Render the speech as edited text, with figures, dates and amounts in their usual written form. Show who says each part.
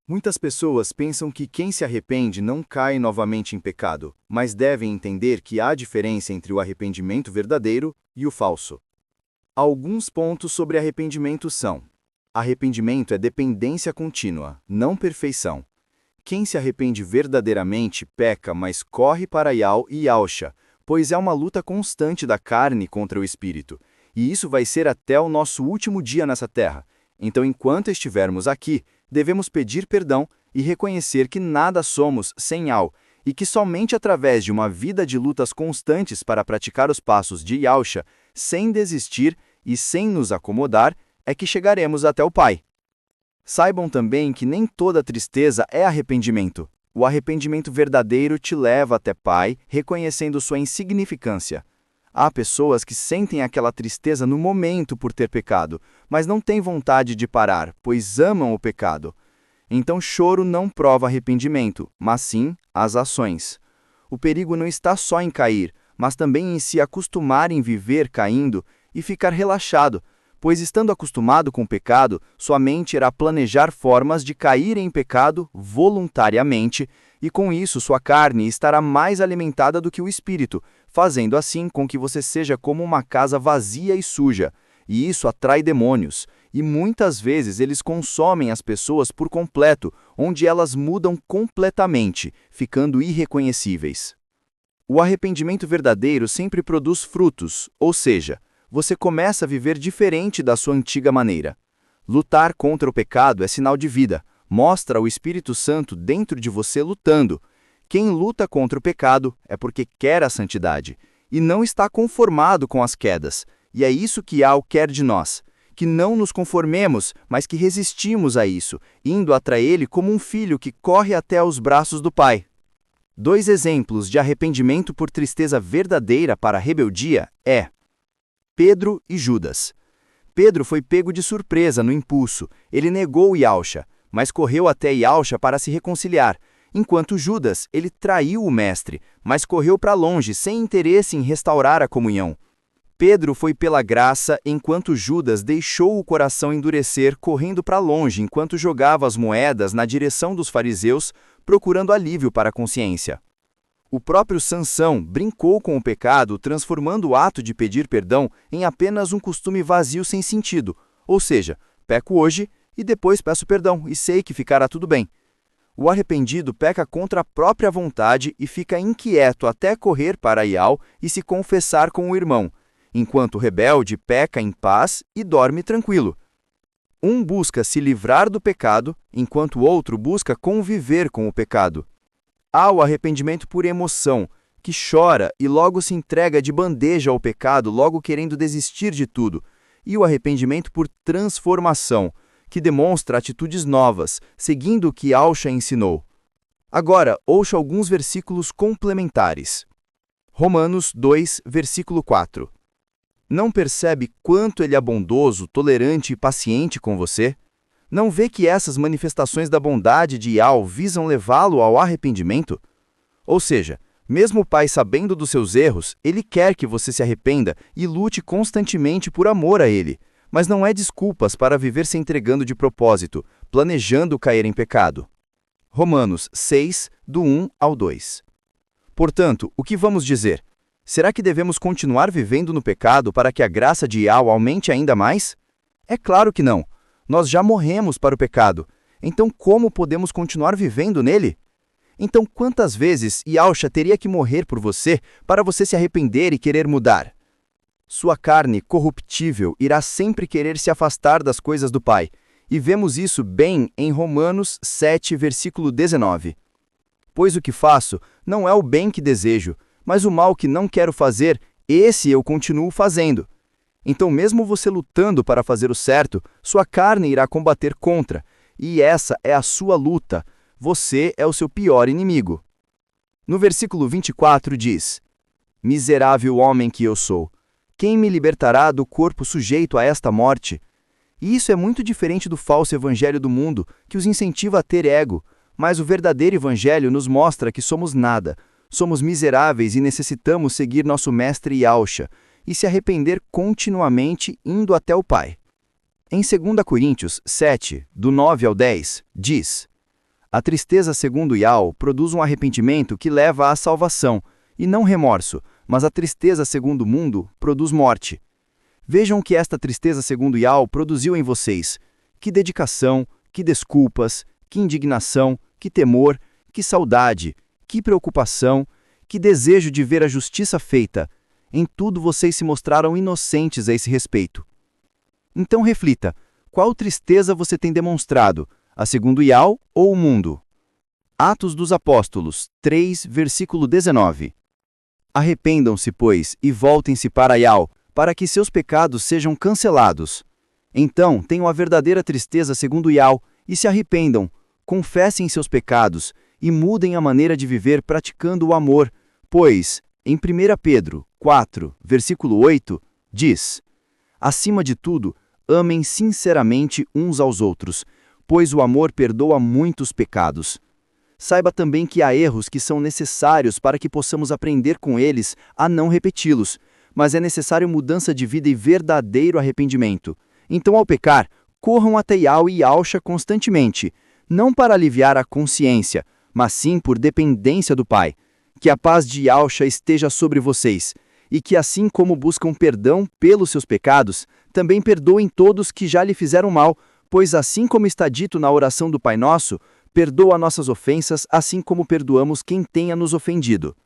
Speaker 1: Muitas pessoas pensam que quem se arrepende não cai novamente em pecado, mas devem entender que há diferença entre o arrependimento verdadeiro e o falso. Alguns pontos sobre arrependimento são: arrependimento é dependência contínua, não perfeição. Quem se arrepende verdadeiramente peca, mas corre para Yahweh e Yahusha, pois é uma luta constante da carne contra o espírito, e isso vai ser até o nosso último dia nessa terra. Então, enquanto estivermos aqui, devemos pedir perdão e reconhecer que nada somos sem Yahweh, e que somente através de uma vida de lutas constantes para praticar os passos de Yahusha, sem desistir e sem nos acomodar, é que chegaremos até o Pai. Saibam também que nem toda tristeza é arrependimento. O arrependimento verdadeiro te leva até Pai, reconhecendo sua insignificância. Há pessoas que sentem aquela tristeza no momento por ter pecado, mas não têm vontade de parar, pois amam o pecado. Então choro não prova arrependimento, mas sim as ações. O perigo não está só em cair, mas também em se acostumar em viver caindo e ficar relaxado, pois estando acostumado com o pecado, sua mente irá planejar formas de cair em pecado voluntariamente, e com isso sua carne estará mais alimentada do que o espírito, fazendo assim com que você seja como uma casa vazia e suja, e isso atrai demônios, e muitas vezes eles consomem as pessoas por completo, onde elas mudam completamente, ficando irreconhecíveis. O arrependimento verdadeiro sempre produz frutos, ou seja, você começa a viver diferente da sua antiga maneira. Lutar contra o pecado é sinal de vida, mostra o Espírito Santo dentro de você lutando. Quem luta contra o pecado é porque quer a santidade, e não está conformado com as quedas, e é isso que Yahweh quer de nós, que não nos conformemos, mas que resistimos a isso, indo atrás Ele como um filho que corre até os braços do Pai. 2 exemplos de arrependimento por tristeza verdadeira para a rebeldia é Pedro e Judas. Pedro foi pego de surpresa no impulso. Ele negou Yahusha, mas correu até Yahusha para se reconciliar, enquanto Judas, ele traiu o mestre, mas correu para longe sem interesse em restaurar a comunhão. Pedro foi pela graça, enquanto Judas deixou o coração endurecer, correndo para longe enquanto jogava as moedas na direção dos fariseus, procurando alívio para a consciência. O próprio Sansão brincou com o pecado, transformando o ato de pedir perdão em apenas um costume vazio sem sentido, ou seja, peco hoje e depois peço perdão e sei que ficará tudo bem. O arrependido peca contra a própria vontade e fica inquieto até correr para Yahweh e se confessar com o irmão, enquanto o rebelde peca em paz e dorme tranquilo. Um busca se livrar do pecado, enquanto o outro busca conviver com o pecado. Há o arrependimento por emoção, que chora e logo se entrega de bandeja ao pecado, logo querendo desistir de tudo, e o arrependimento por transformação, que demonstra atitudes novas, seguindo o que Yahusha ensinou. Agora, ouça alguns versículos complementares. Romanos 2, versículo 4. Não percebe quanto ele é bondoso, tolerante e paciente com você? Não vê que essas manifestações da bondade de Yahweh visam levá-lo ao arrependimento? Ou seja, mesmo o Pai sabendo dos seus erros, ele quer que você se arrependa e lute constantemente por amor a ele, mas não é desculpas para viver se entregando de propósito, planejando cair em pecado. Romanos 6, do 1 ao 2. Portanto, o que vamos dizer? Será que devemos continuar vivendo no pecado para que a graça de Yahweh aumente ainda mais? É claro que não. Nós já morremos para o pecado. Então como podemos continuar vivendo nele? Então quantas vezes Yahusha teria que morrer por você para você se arrepender e querer mudar? Sua carne corruptível irá sempre querer se afastar das coisas do Pai. E vemos isso bem em Romanos 7, versículo 19. Pois o que faço não é o bem que desejo, mas o mal que não quero fazer, esse eu continuo fazendo. Então, mesmo você lutando para fazer o certo, sua carne irá combater contra, e essa é a sua luta. Você é o seu pior inimigo. No versículo 24 diz: Miserável homem que eu sou, quem me libertará do corpo sujeito a esta morte? E isso é muito diferente do falso evangelho do mundo, que os incentiva a ter ego, mas o verdadeiro evangelho nos mostra que somos nada, somos miseráveis e necessitamos seguir nosso mestre Yahusha, e se arrepender continuamente indo até o Pai. Em 2 Coríntios 7, do 9 ao 10, diz: A tristeza segundo Yao produz um arrependimento que leva à salvação, e não remorso, mas a tristeza segundo o mundo produz morte. Vejam o que esta tristeza segundo Yao produziu em vocês. Que dedicação, que desculpas, que indignação, que temor, que saudade, que preocupação, que desejo de ver a justiça feita. Em tudo vocês se mostraram inocentes a esse respeito. Então reflita, qual tristeza você tem demonstrado, a segundo Yao ou o mundo? Atos dos Apóstolos, 3, versículo 19. Arrependam-se, pois, e voltem-se para Yao, para que seus pecados sejam cancelados. Então tenham a verdadeira tristeza segundo Yao e se arrependam, confessem seus pecados e mudem a maneira de viver praticando o amor, pois, em 1 Pedro 4, versículo 8, diz: acima de tudo, amem sinceramente uns aos outros, pois o amor perdoa muitos pecados. Saiba também que há erros que são necessários para que possamos aprender com eles a não repeti-los, mas é necessário mudança de vida e verdadeiro arrependimento. Então, ao pecar, corram até Yao e Yaosha constantemente, não para aliviar a consciência, mas sim por dependência do Pai. Que a paz de Yaosha esteja sobre vocês, e que assim como buscam perdão pelos seus pecados, também perdoem todos que já lhe fizeram mal, pois assim como está dito na oração do Pai Nosso, perdoa nossas ofensas, assim como perdoamos quem tenha nos ofendido.